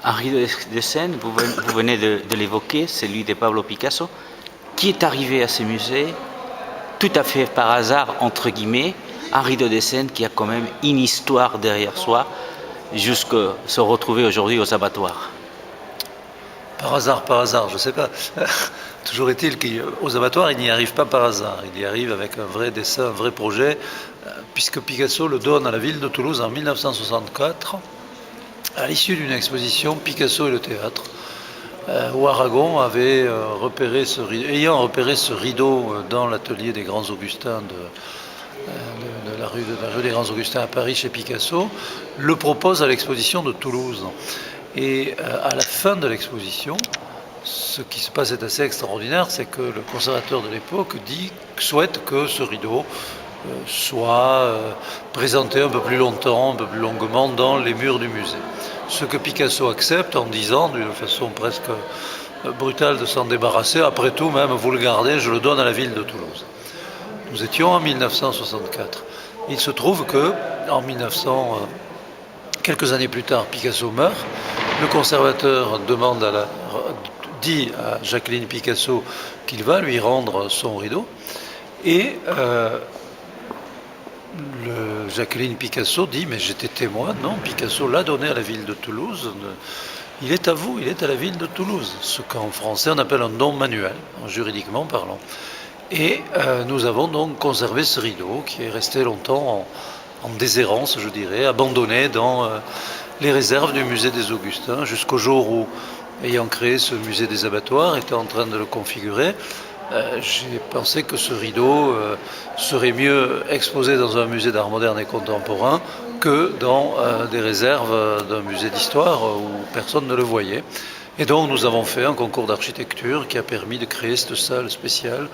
Henri de Seine, vous venez de l'évoquer, c'est lui de Pablo Picasso, qui est arrivé à ce musée tout à fait par hasard, entre guillemets. Henri de Seine qui a quand même une histoire derrière soi, jusqu'à se retrouver aujourd'hui aux abattoirs. Par hasard, je ne sais pas. Toujours est-il qu'aux abattoirs, il n'y arrive pas par hasard. Il y arrive avec un vrai dessin, un vrai projet, puisque Picasso le donne à la ville de Toulouse en 1964, à l'issue d'une exposition Picasso et le théâtre, où Aragon avait ayant repéré ce rideau dans l'atelier des Grands Augustins de la rue des Grands Augustins à Paris chez Picasso, le propose à l'exposition de Toulouse. Et à la fin de l'exposition, ce qui se passe est assez extraordinaire, c'est que le conservateur de l'époque souhaite que ce rideau soit présenté un peu plus longtemps, un peu plus longuement dans les murs du musée. Ce que Picasso accepte en disant, d'une façon presque brutale, de s'en débarrasser. Après tout, même, vous le gardez, je le donne à la ville de Toulouse. Nous étions en 1964. Il se trouve que, en 1900, quelques années plus tard, Picasso meurt. Le conservateur dit à Jacqueline Picasso qu'il va lui rendre son rideau. Et Jacqueline Picasso dit, mais j'étais témoin, non, Picasso l'a donné à la ville de Toulouse. Il est à vous, il est à la ville de Toulouse. Ce qu'en français on appelle un don manuel, juridiquement parlant. Et nous avons donc conservé ce rideau qui est resté longtemps en déshérence, je dirais, abandonné dans les réserves du musée des Augustins, jusqu'au jour où, ayant créé ce musée des abattoirs, était en train de le configurer, j'ai pensé que ce rideau serait mieux exposé dans un musée d'art moderne et contemporain que dans des réserves d'un musée d'histoire où personne ne le voyait. Et donc nous avons fait un concours d'architecture qui a permis de créer cette salle spéciale